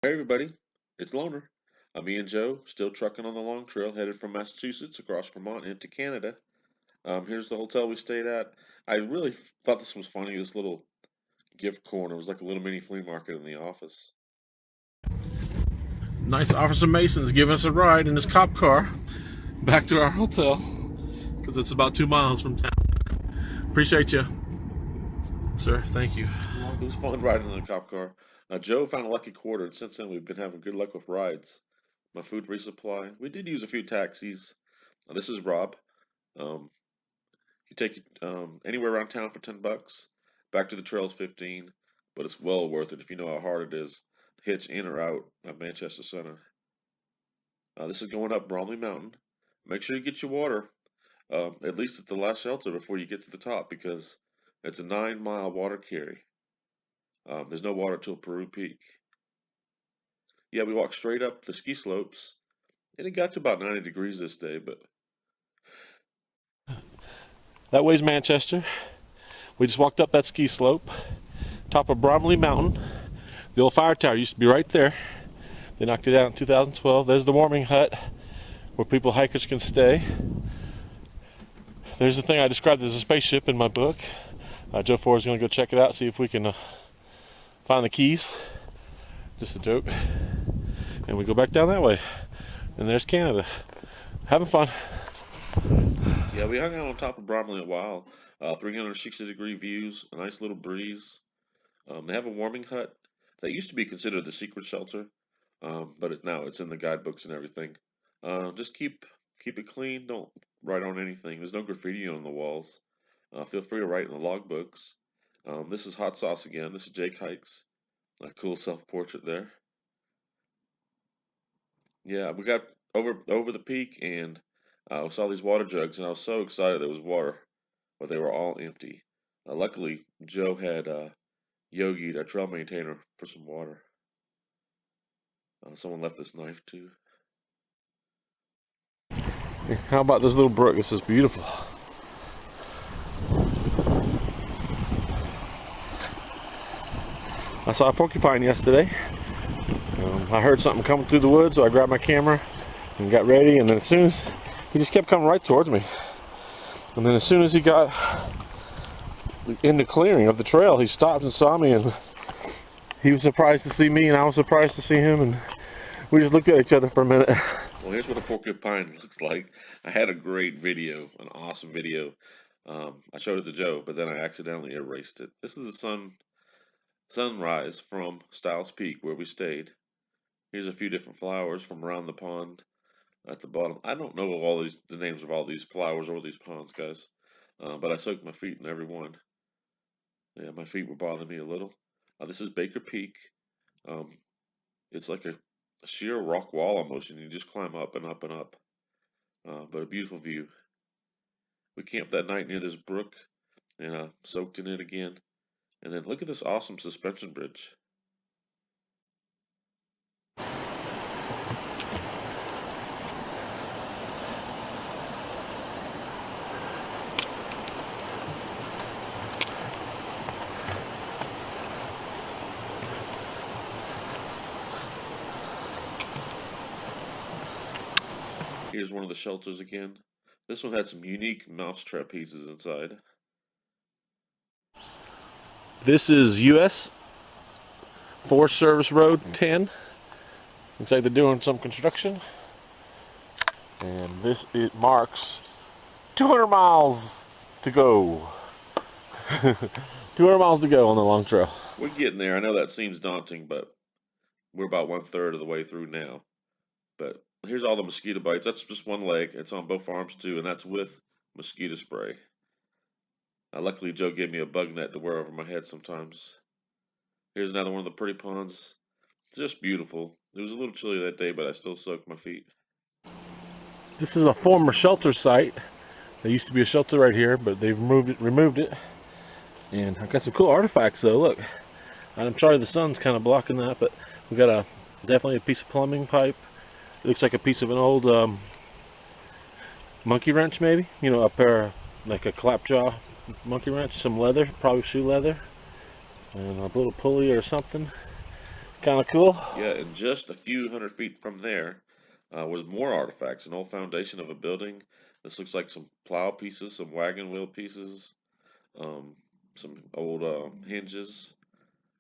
Hey everybody, it's Loner. Me and Joe still trucking on the long trail headed from Massachusetts across Vermont into Canada. Here's the hotel we stayed at. I really thought this was funny, this little gift corner. It was like a little mini flea market in the office. Nice Officer Mason's giving us a ride in his cop car back to our hotel because it's about 2 miles from town. Appreciate you, sir. Thank you. It was fun riding in the cop car. Joe found a lucky quarter, and since then we've been having good luck with rides. My food resupply. We did use a few taxis. This is Rob. Um, you take it anywhere around town for $10. Back to the trails 15, but it's well worth it if you know how hard it is to hitch in or out of Manchester Center. This is going up Bromley Mountain. Make sure you get your water, at least at the last shelter before you get to the top, because it's a 9 mile water carry. There's no water till Peru Peak. Yeah, we walked straight up the ski slopes, and it got to about 90 degrees this day, but That way's Manchester. We just walked up that ski slope, top of Bromley Mountain. The old fire tower used to be right there. They knocked it down in 2012. There's the warming hut where hikers can stay. There's the thing I described as a spaceship in my book. Joe Fore is going to go check it out, see if we can find the keys. Just a joke. And we go back down that way. And there's Canada. Having fun. yeah, we hung out on top of Bromley a while. 360-degree views, a nice little breeze. They have a warming hut that used to be considered the secret shelter, but now it's in the guidebooks and everything. Just keep it clean. Don't write on anything. There's no graffiti on the walls. Feel free to write in the logbooks. This is Hot Sauce again. This is Jake Hikes. A cool self-portrait there. Yeah, we got over the peak and we saw these water jugs, and I was so excited there was water, but they were all empty. Luckily, Joe had Yogi, our trail maintainer, for some water. Someone left this knife too. How about this little brook? This is beautiful. I saw a porcupine yesterday. I heard something coming through the woods, so I grabbed my camera and got ready, and then as soon as he just kept coming right towards me, and then as soon as he got in the clearing of the trail, he stopped and saw me, and he was surprised to see me, and I was surprised to see him, and we just looked at each other for a minute. Well, here's what a porcupine looks like. I had a great video, an awesome video. I showed it to Joe, but then I accidentally erased it. This is the sunrise from Styles Peak where we stayed. Here's a few different flowers from around the pond at the bottom. I don't know the names of all these flowers or these ponds, guys, but I soaked my feet in every one. Yeah, my feet were bothering me a little. This is Baker Peak. Um, it's like a sheer rock wall almost, and you just climb up and up and up. But a beautiful view. We camped that night near this brook and soaked in it again. And then look at this awesome suspension bridge. Here's one of the shelters again. This one had some unique mousetrap pieces inside. This is US Forest Service Road 10. Looks like they're doing some construction. And this, it marks 200 miles to go. 200 miles to go on the long trail. We're getting there. I know that seems daunting, but we're about 1/3 of the way through now. But here's all the mosquito bites. That's just one leg. It's on both arms too, and that's with mosquito spray. Luckily, Joe gave me a bug net to wear over my head sometimes. Here's another one of the pretty ponds. It's just beautiful. It was a little chilly that day, but I still soaked my feet. This is a former shelter site. There used to be a shelter right here, but they've removed it. And I've got some cool artifacts though, look. I'm sorry the sun's kind of blocking that, but we got definitely a piece of plumbing pipe. It looks like a piece of an old monkey wrench maybe. You know, a pair of, like a clapjaw monkey wrench, some leather, probably shoe leather, and a little pulley or something. Kind of cool. Yeah, and just a few hundred feet from there was more artifacts. An old foundation of a building. This looks like some plow pieces, some wagon wheel pieces, um, some old hinges.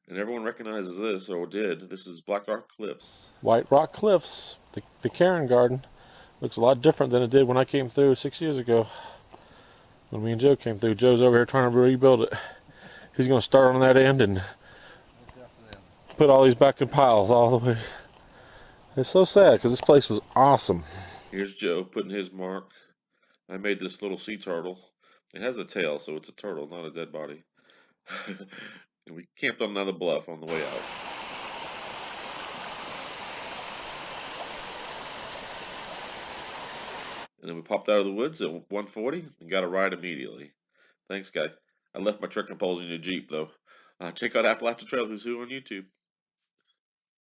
And everyone recognizes this, or did. This is Black Rock Cliffs. White Rock Cliffs, the Cairn Garden. Looks a lot different than it did when I came through 6 years ago. When me and Joe came through, Joe's over here trying to rebuild it. He's going to start on that end and put all these back in piles all the way. It's so sad because this place was awesome. Here's Joe putting his mark. I made this little sea turtle. It has a tail, so it's a turtle, not a dead body. And we camped on another bluff on the way out. And then we popped out of the woods at 1:40 and got a ride immediately. Thanks, guy. I left my trekking poles in your Jeep, though. Check out Appalachia Trail Who's Who on YouTube.